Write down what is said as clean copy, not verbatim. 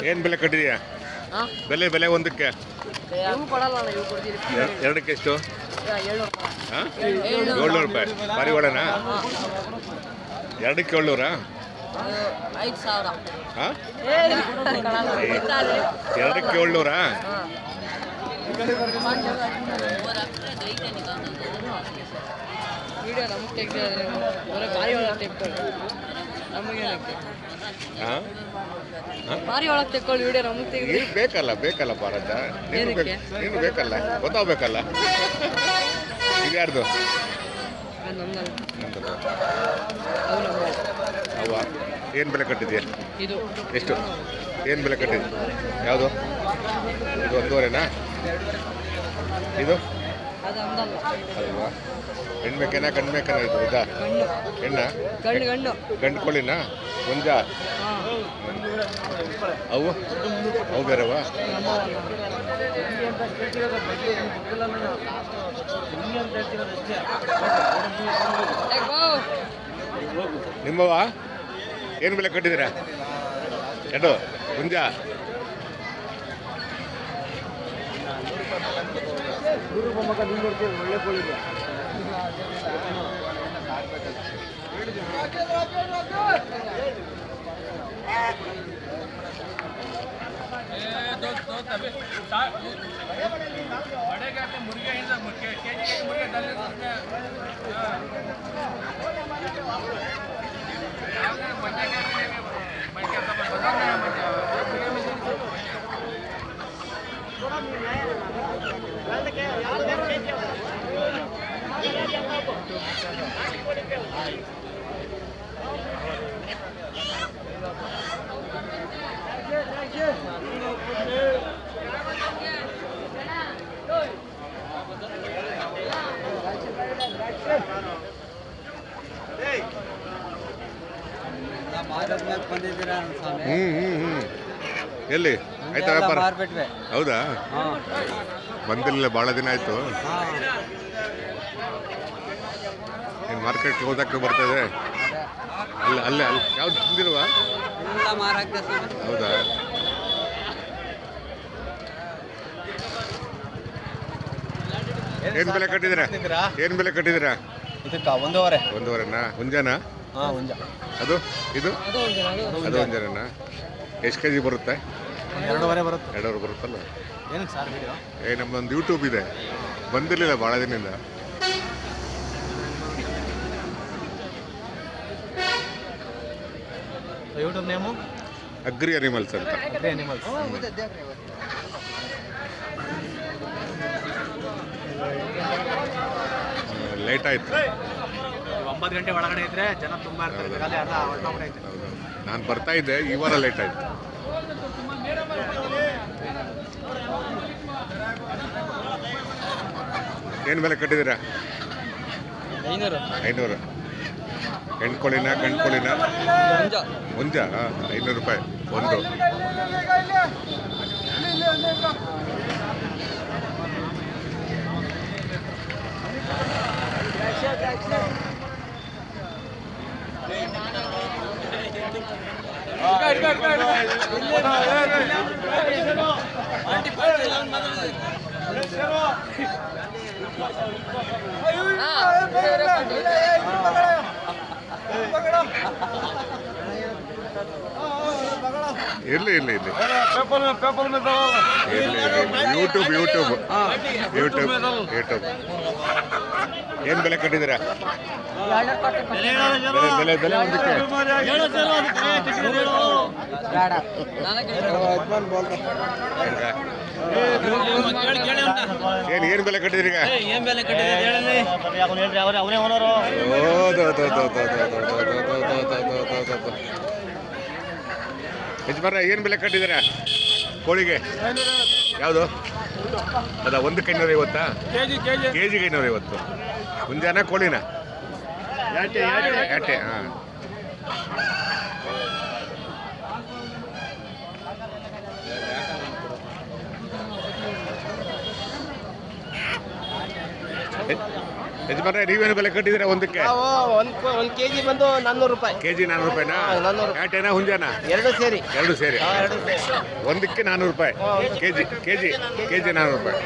ಏನು ಬೆಲೆ ಕಟ್ಟಿದೀಯಾ? ಬೆಲೆ ಒಂದಕ್ಕೆ ಎರಡಕ್ಕೆ ಎಷ್ಟು? 700 ರೂಪಾಯಿ. ಭಾರಿ ಒಳನಾ? ಎರಡಕ್ಕೆ 700? ಎರಡಕ್ಕೆ 700? ಬೇಕಲ್ಲ ಭಾರತ, ನೀನು ಬೇಕಲ್ಲ, ಗೊತ್ತಾಗಬೇಕಲ್ಲ. ಇದು ಯಾರ್ದು? ಅವ್ವ, ಏನು ಬೆಲೆ ಕಟ್ಟಿದ್ಯಾ? ಎಷ್ಟು? ಏನು ಬೆಲೆ ಕಟ್ಟಿದ್ಯ? ಯಾವುದು? ಇದು 1.5ನಾ? ಇದು ಅಲ್ವಾ? ಹೆಣ್ಬೇಕೇನಾ ಗಂಡ್ಬೇಕೇನಾ? ಇದು ಇದಾ ಹೆಣ್ಣ? ಗಂಡು ಕೋಳಿನಾ? ಮುಂಜ ಅವು ಬೇರೆವಾ? ನಿಮ್ಮವ ಏನು ಬೆಲೆ ಕಟ್ಟಿದ್ದೀರಾ? ಎರಡು ಮುಂಜ ಒಳ್ಳೆ ಕೋಳಿ. ಎಲ್ಲಿ ಆಯ್ತಾ ವ್ಯಾಪಾರ? ಹೌದಾ? ಬಂದಿಲ್ಲ, ಭಾಳ ದಿನ ಆಯ್ತು. ಏನು ಮಾರ್ಕೆಟ್ ಹೋದಕ್ಕೆ ಬರ್ತದೆ? ಅಲ್ಲೇ ಯಾವ್ದು ತಿಂದಿಲ್ವಾ? ಹೌದಾ? ಏನು ಬೆಲೆ ಕಟ್ಟಿದ್ದೀರಾ? ಏನು ಬೆಲೆ ಕಟ್ಟಿದ್ದೀರಾ? ಇದಕ್ಕೆ 1.5ನಾ? ಹುಂಜನಾ? ಅದು ಇದು ಅದು ಒಂದೇನಾ? ಎಷ್ಟು ಕೆಜಿ ಬರುತ್ತೆ? 2.5 ಬರುತ್ತೆ. 2.5 ಬರುತ್ತಲ್ಲ. ಏನಕ್ಕೆ ಸರ್ ವಿಡಿಯೋ? ನಮ್ಮದೊಂದು ಯೂಟ್ಯೂಬ್ ಇದೆ, ಬಂದಿರಲಿಲ್ಲ ಭಾಳ ದಿನದಿಂದ. ಯೂಟ್ಯೂಬ್ ನೇಮು ಅಗ್ರಿ ಅನಿಮಲ್ಸ್ ಅಂತ. ಲೇಟ್ ಆಯ್ತು. 9 ಗಂಟೆ ಒಳಗಡೆ ಇದ್ರೆ ಜನ ತುಂಬ ಇರ್ತಾರೆ. ನಾನು ಬರ್ತಾ ಇದ್ದೆ, ಈ ವಾರ ಲೇಟ್ ಆಯ್ತು. ಏನು ಬೆಲೆ ಕಟ್ಟಿದ್ದೀರಾ? 500. ಹೆಣ್ಣು ಕೋಳಿನ ಗಂಡು ಕೋಳಿನ? ಮುಂಜ 500 ರೂಪಾಯಿ ಒಂದು. ಇರ್ಲಿ ಯೂಟ್ಯೂಬ್ ಏನು ಬೆಲೆ ಕಟ್ಟಿದ್ದೀರಾ? ಬೆಲೆ ಒಂದಕ್ಕೆ ಏನು ಬೆಲೆ ಕಟ್ಟಿದ್ರಿ? ಯಜಮಾನ್ರೆ, ಏನು ಬೆಲೆ ಕಟ್ಟಿದ್ದೀರಾ ಕೋಳಿಗೆ? ಯಾವುದು ಅದ? ಒಂದಕ್ಕೆ 550? ಕೆಜಿಗೆ 550. ಮುಂಜಾನೆ ಕೋಳಿನ? ಯಾಟೆ. ಹಾಂ. ಯಜಮಾನ್ರೆ ನೀವೇನು ಬೆಲೆ ಕಟ್ಟಿದ್ದೀರಾ ಒಂದಕ್ಕೆ? ನಾವು ಒಂದು ಕೆಜಿ ಬಂದು 400 ರೂಪಾಯಿ. ಕೆಜಿ 400 ರೂಪಾಯಿನಾ? 400. ಯಾಟೇನಾ ಹುಂಜಾನ? ಎರಡು ಸೇರಿ. ಎರಡು ಸೇರಿ. ಎರಡು ಸೇರಿ. ಒಂದಕ್ಕೆ 400 ರೂಪಾಯಿ ಕೆಜಿ 400 ರೂಪಾಯಿ.